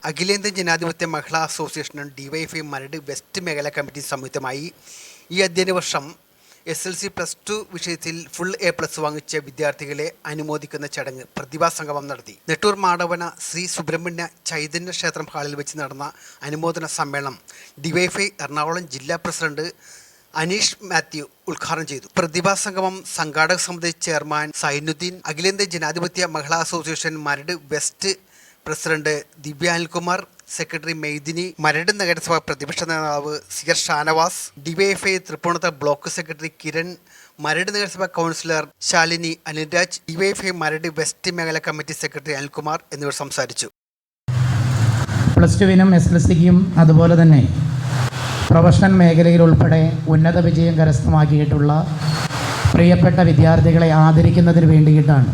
അഖിലേന്ത്യാ ജനാധിപത്യ മഹിളാ അസോസിയേഷനും ഡിവൈഎഫ്ഐ മരട് വെസ്റ്റ് മേഖലാ കമ്മിറ്റി സംയുക്തമായി ഈ അധ്യയന വർഷം SLC+2 വിഷയത്തിൽ ഫുൾ A+ വാങ്ങിച്ച വിദ്യാർത്ഥികളെ അനുമോദിക്കുന്ന ചടങ്ങ് പ്രതിഭാ സംഗമം നടത്തി. നെട്ടൂർ മാടവന ശ്രീ സുബ്രഹ്മണ്യ ചൈതന്യ ക്ഷേത്രം ഹാളിൽ വെച്ച് നടന്ന അനുമോദന സമ്മേളനം ഡിവൈഎഫ്ഐ എറണാകുളം ജില്ലാ പ്രസിഡന്റ് അനീഷ് മാത്യു ഉദ്ഘാടനം ചെയ്തു. പ്രതിഭാ സംഗമം സംഘാടക സമിതി ചെയർമാൻ സൈനുദ്ദീൻ, അഖിലേന്ത്യാ ജനാധിപത്യ മഹിളാ association Maradu west president Divya Anilkumar, secretary Meydini, Maradu നഗരസഭ പ്രതിപക്ഷ നേതാവ് Siyar Shanavas, DYFI Tripunithura block secretary Kiran, Maradu നഗരസഭ councillor Shalini Anilraj, DYFI Maradu west മേഖലാ കമ്മിറ്റി സെക്രട്ടറി അനിൽകുമാർ എന്നിവർ സംസാരിച്ചു. +2 SLCക്കും അതുപോലെ തന്നെ പ്രൊഫഷണൽ മേഖലയിൽ ഉൾപ്പെടെ ഉന്നത വിജയം കരസ്ഥമാക്കിയിട്ടുള്ള പ്രിയപ്പെട്ട വിദ്യാർത്ഥികളെ ആദരിക്കുന്നതിന് വേണ്ടിയിട്ടാണ്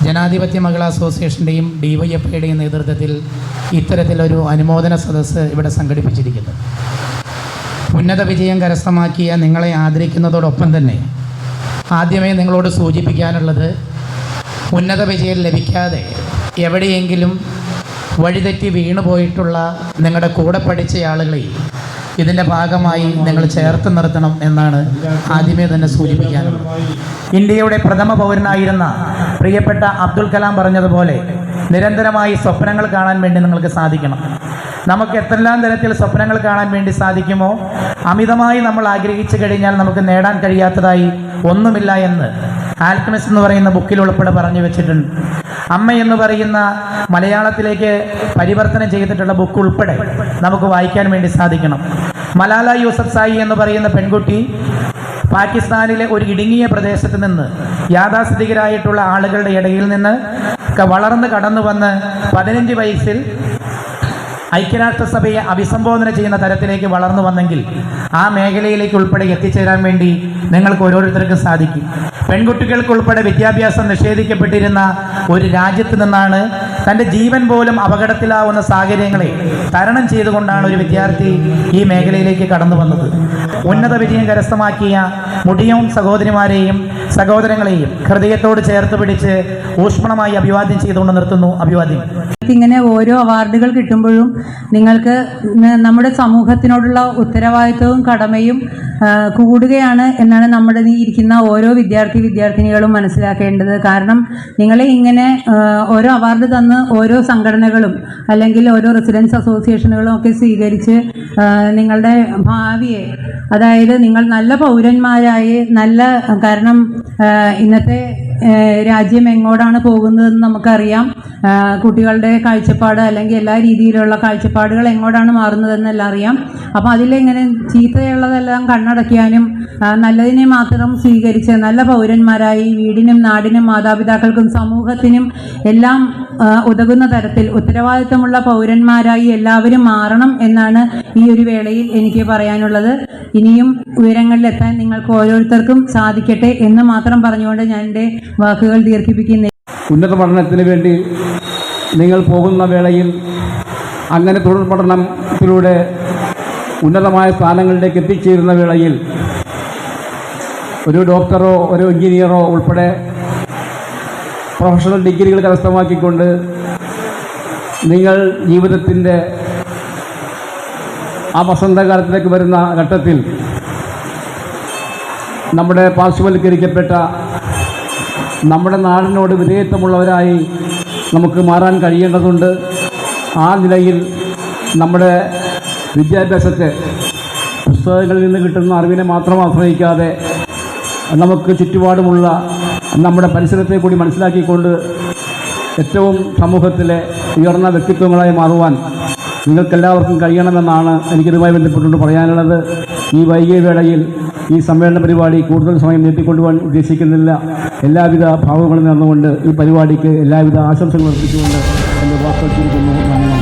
ജനാധിപത്യ മഹിളാ അസോസിയേഷൻ്റെയും ഡിവൈഎഫ്ഐയുടെയും നേതൃത്വത്തിൽ ഇത്തരത്തിലൊരു അനുമോദന സദസ്സ് ഇവിടെ സംഘടിപ്പിച്ചിരിക്കുന്നത്. ഉന്നത വിജയം കരസ്ഥമാക്കിയ നിങ്ങളെ ആദരിക്കുന്നതോടൊപ്പം തന്നെ ആദ്യമേ നിങ്ങളോട് സൂചിപ്പിക്കാനുള്ളത്, ഉന്നത വിജയം ലഭിക്കാതെ എവിടെയെങ്കിലും വഴിതെറ്റി വീണുപോയിട്ടുള്ള നിങ്ങളുടെ കൂടെ പഠിച്ച ആളുകളെ ഇതിൻ്റെ ഭാഗമായി നിങ്ങൾ ചേർത്ത് നിർത്തണം എന്നാണ് ആദ്യമേ തന്നെ സൂചിപ്പിക്കാനുള്ളത്. ഇന്ത്യയുടെ പ്രഥമ പൗരനായിരുന്ന പ്രിയപ്പെട്ട അബ്ദുൽ കലാം പറഞ്ഞതുപോലെ നിരന്തരമായി സ്വപ്നങ്ങൾ കാണാൻ വേണ്ടി നിങ്ങൾക്ക് സാധിക്കണം. നമുക്ക് എത്രയെല്ലാം തരത്തിൽ സ്വപ്നങ്ങൾ കാണാൻ വേണ്ടി സാധിക്കുമോ അമിതമായി നമ്മൾ ആഗ്രഹിച്ചു കഴിഞ്ഞാൽ നമുക്ക് നേടാൻ കഴിയാത്തതായി ഒന്നുമില്ല എന്ന് ആൽക്കമിസ്റ്റ് എന്ന് പറയുന്ന ബുക്കിൽ ഉൾപ്പെടെ പറഞ്ഞു വെച്ചിട്ടുണ്ട്. അമ്മ എന്ന് പറയുന്ന മലയാളത്തിലേക്ക് പരിവർത്തനം ചെയ്തിട്ടുള്ള ബുക്ക് ഉൾപ്പെടെ നമുക്ക് വായിക്കാൻ വേണ്ടി സാധിക്കണം. മലാല യൂസഫ്സായി എന്ന് പറയുന്ന പെൺകുട്ടി പാകിസ്ഥാനിലെ ഒരു ഇടുങ്ങിയ പ്രദേശത്ത് നിന്ന് യാഥാസ്ഥിതികരായിട്ടുള്ള ആളുകളുടെ ഇടയിൽ നിന്ന് വളർന്ന് കടന്നു വന്ന് 15 വയസ്സിൽ ഐക്യരാഷ്ട്രസഭയെ അഭിസംബോധന ചെയ്യുന്ന തരത്തിലേക്ക് വളർന്നു വന്നെങ്കിൽ ആ മേഖലയിലേക്ക് ഉൾപ്പെടെ എത്തിച്ചേരാൻ വേണ്ടി നിങ്ങൾക്ക് ഓരോരുത്തർക്കും സാധിക്കും. പെൺകുട്ടികൾക്കുൾപ്പെടെ വിദ്യാഭ്യാസം നിഷേധിക്കപ്പെട്ടിരുന്ന ഒരു രാജ്യത്ത് നിന്നാണ് തൻ്റെ ജീവൻ പോലും അപകടത്തിലാവുന്ന സാഹചര്യങ്ങളെ തരണം ചെയ്തുകൊണ്ടാണ് ഒരു വിദ്യാർത്ഥി ഈ മേഖലയിലേക്ക് കടന്നു വന്നത്. ഉന്നത വിജയം കരസ്ഥമാക്കിയ മുടിയും സഹോദരിമാരെയും സഹോദരങ്ങളെയും ഹൃദയത്തോട് ചേർത്ത് പിടിച്ച് ഊഷ്മളമായി അഭിവാദ്യം ചെയ്തുകൊണ്ട് നിർത്തുന്നു. അഭിവാദ്യം. ഇങ്ങനെ ഓരോ അവാർഡുകൾ കിട്ടുമ്പോഴും നിങ്ങൾക്ക് നമ്മുടെ സമൂഹത്തിനോടുള്ള ഉത്തരവാദിത്വവും കടമയും കൂടുകയാണ് എന്നാണ് നമ്മുടെ ഈ ഇരിക്കുന്ന ഓരോ വിദ്യാർത്ഥിനികളും മനസ്സിലാക്കേണ്ടത്. കാരണം നിങ്ങളെ ഇങ്ങനെ ഓരോ അവാർഡ് തന്ന് ഓരോ സംഘടനകളും അല്ലെങ്കിൽ ഓരോ റെസിഡൻസ് അസോസിയേഷനുകളും ഒക്കെ സ്വീകരിച്ച് നിങ്ങളുടെ ഭാവിയെ, അതായത് നിങ്ങൾ നല്ല പൗരന്മാരായി കാരണം ഇന്നത്തെ രാജ്യം എങ്ങോട്ടാണ് പോകുന്നതെന്ന് നമുക്കറിയാം. കുട്ടികളുടെ കാഴ്ചപ്പാട് അല്ലെങ്കിൽ എല്ലാ രീതിയിലുള്ള കാഴ്ചപ്പാടുകൾ എങ്ങോട്ടാണ് മാറുന്നതെന്നെല്ലാം അറിയാം. അപ്പോൾ അതിലിങ്ങനെ ചീത്തയുള്ളതെല്ലാം കണ്ണടയ്ക്കാനും നല്ലതിനെ മാത്രം സ്വീകരിച്ച് നല്ല പൗരന്മാരായി വീടിനും നാടിനും മാതാപിതാക്കൾക്കും സമൂഹത്തിനും എല്ലാം ഉതകുന്ന തരത്തിൽ ഉത്തരവാദിത്തമുള്ള പൗരന്മാരായി എല്ലാവരും മാറണം എന്നാണ് ഈ ഒരു വേളയിൽ എനിക്ക് പറയാനുള്ളത്. ഇനിയും ഉയരങ്ങളിലെത്താൻ നിങ്ങൾക്ക് ഓരോരുത്തർക്കും സാധിക്കട്ടെ എന്ന് മാത്രം പറഞ്ഞുകൊണ്ട് ഞാൻ എൻ്റെ വാക്കുകൾ ദീർഘിപ്പിക്കുന്നു. ഉന്നത പഠനത്തിന് വേണ്ടി നിങ്ങൾ പോകുന്ന വേളയിൽ അങ്ങനെ തുടർ പഠനത്തിലൂടെ ഉന്നതമായ സ്ഥാനങ്ങളിലേക്ക് എത്തിച്ചേരുന്ന വേളയിൽ ഒരു ഡോക്ടറോ ഒരു എഞ്ചിനീയറോ ഉൾപ്പെടെ പ്രൊഫഷണൽ ഡിഗ്രികൾ കരസ്ഥമാക്കിക്കൊണ്ട് നിങ്ങൾ ജീവിതത്തിൻ്റെ ആ വസന്തകാലത്തിലേക്ക് വരുന്ന ഘട്ടത്തിൽ നമ്മുടെ പാർശ്വവൽക്കരിക്കപ്പെട്ട നമ്മുടെ നാടിനോട് വിധേയത്വമുള്ളവരായി നമുക്ക് മാറാൻ കഴിയേണ്ടതുണ്ട്. ആ നിലയിൽ നമ്മുടെ വിദ്യാഭ്യാസത്തെ പുസ്തകങ്ങളിൽ നിന്ന് കിട്ടുന്ന അറിവിനെ മാത്രം ആശ്രയിക്കാതെ നമുക്ക് ചുറ്റുപാടുമുള്ള നമ്മുടെ പരിസരത്തെ കൂടി മനസ്സിലാക്കിക്കൊണ്ട് ഏറ്റവും സമൂഹത്തിലെ ഉയർന്ന വ്യക്തിത്വങ്ങളായി മാറുവാൻ നിങ്ങൾക്കെല്ലാവർക്കും കഴിയണമെന്നാണ് എനിക്കിതുമായി ബന്ധപ്പെട്ടുകൊണ്ട് പറയാനുള്ളത്. ഈ വൈകിയ വേളയിൽ ഈ സമ്മേളന പരിപാടി കൂടുതൽ സമയം നീട്ടിക്കൊണ്ടുപോകാൻ ഉദ്ദേശിക്കുന്നില്ല. എല്ലാവിധ ഭാവങ്ങളും നേർന്നുകൊണ്ട് ഈ പരിപാടിക്ക് എല്ലാവിധ ആശംസകൾ അർപ്പിച്ചുകൊണ്ട് എൻ്റെ വാക്കുകൾ ചുരുക്കുന്നു. നന്ദി.